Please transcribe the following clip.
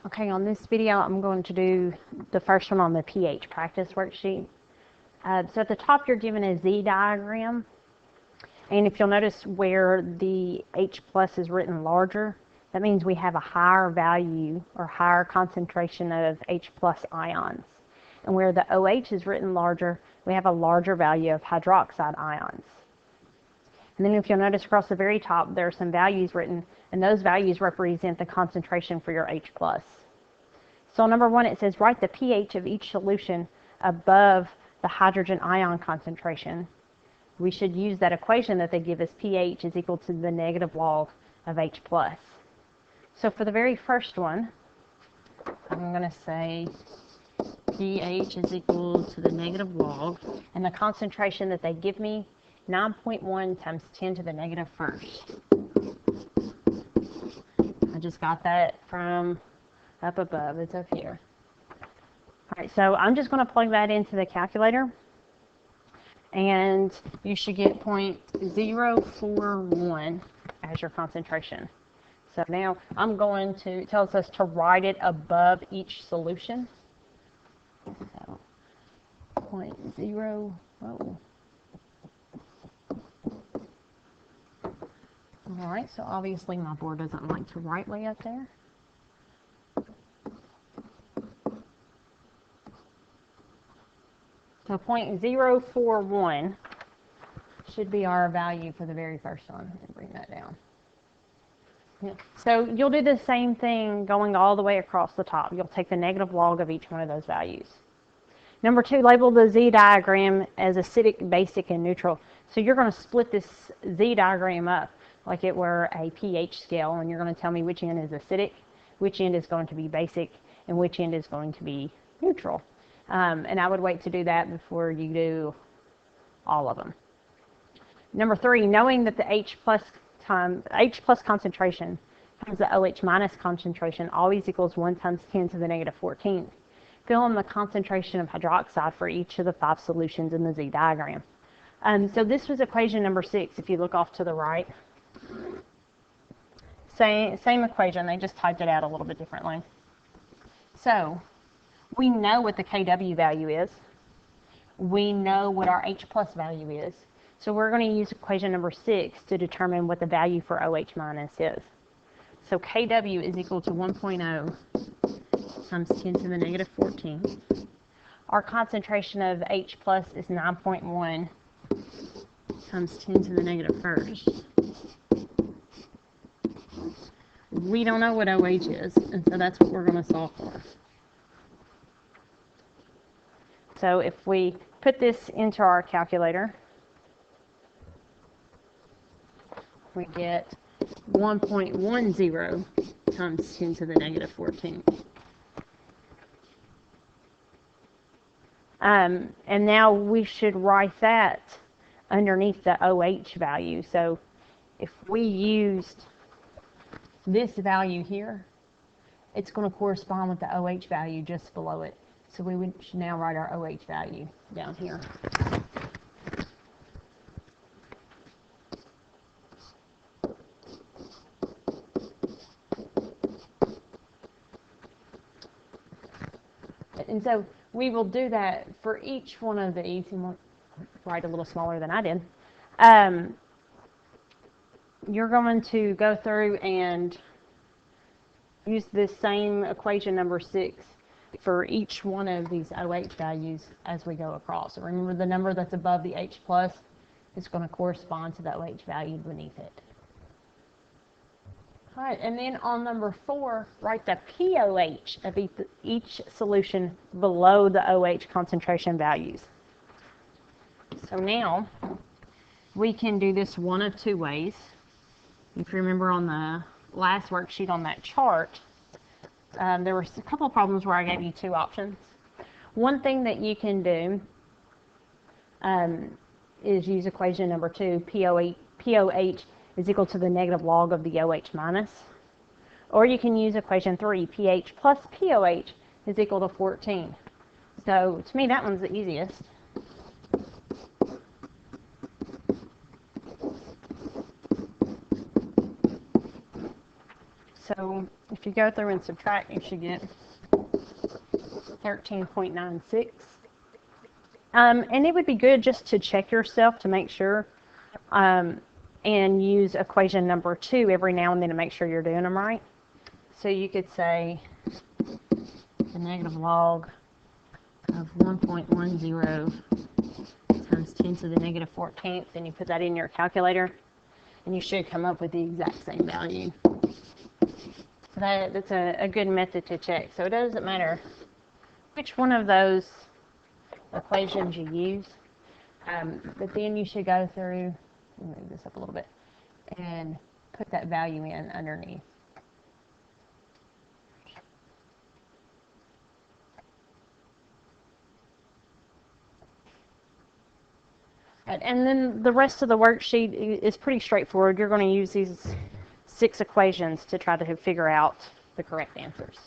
Okay, on this video, I'm going to do the first one on the pH practice worksheet. So at the top, you're given a Z diagram. And if you'll notice where the H plus is written larger, that means we have a higher value or higher concentration of H plus ions. And where the OH is written larger, we have a larger value of hydroxide ions. And then if you'll notice across the very top, there are some values written, and those values represent the concentration for your H plus. So number one, it says write the pH of each solution above the hydrogen ion concentration. We should use that equation that they give us, pH is equal to the negative log of H plus. So for the very first one, I'm going to say pH is equal to the negative log, and the concentration that they give me, 9.1 times 10 to the negative first. I just got that from up above. It's up here. All right, so I'm just going to plug that into the calculator, and you should get 0.041 as your concentration. So now I'm going to, it tells us to write it above each solution. So 0.0, whoa. All right, so obviously my board doesn't like to write way up there. So 0.041 should be our value for the very first one. And bring that down. Yeah. So you'll do the same thing going all the way across the top. You'll take the negative log of each one of those values. Number two, label the Z diagram as acidic, basic, and neutral. So you're going to split this Z diagram up like it were a pH scale, and you're going to tell me which end is acidic, which end is going to be basic, and which end is going to be neutral. And I would wait to do that before you do all of them. Number three, knowing that the H plus concentration times the OH minus concentration always equals 1 times 10 to the negative 14th. Fill in the concentration of hydroxide for each of the 5 solutions in the Z diagram. So this was equation number 6, if you look off to the right. Same equation, they just typed it out a little bit differently. So we know what the Kw value is. We know what our H plus value is. So we're going to use equation number 6 to determine what the value for OH minus is. So Kw is equal to 1.0 times 10 to the negative 14. Our concentration of H plus is 9.1 times 10 to the negative first. We don't know what OH is, and so that's what we're going to solve for. So if we put this into our calculator, we get 1.10 times 10 to the negative 14. And now we should write that underneath the OH value. So if we used this value here, it's going to correspond with the OH value just below it. So we should now write our OH value down here. And so we will do that for each one of these. You want to write a little smaller than I did. You're going to go through and use this same equation number 6 for each one of these OH values as we go across. So remember, the number that's above the H plus is going to correspond to the OH value beneath it. All right, and then on number 4, write the pOH of each solution below the OH concentration values. So now we can do this one of 2 ways. If you remember on the last worksheet on that chart, there were a couple of problems where I gave you 2 options. One thing that you can do is use equation number 2, pOH is equal to the negative log of the OH minus. Or you can use equation 3, pH plus pOH is equal to 14. So to me, that one's the easiest. So if you go through and subtract, you should get 13.96. And it would be good just to check yourself to make sure, and use equation number 2 every now and then to make sure you're doing them right. So you could say the negative log of 1.10 times 10 to the negative 14th, and you put that in your calculator, and you should come up with the exact same value. So that's a good method to check. So it doesn't matter which one of those equations you use, but then you should go through, let me move this up a little bit, and put that value in underneath. And then the rest of the worksheet is pretty straightforward. You're going to use these 6 equations to try to figure out the correct answers.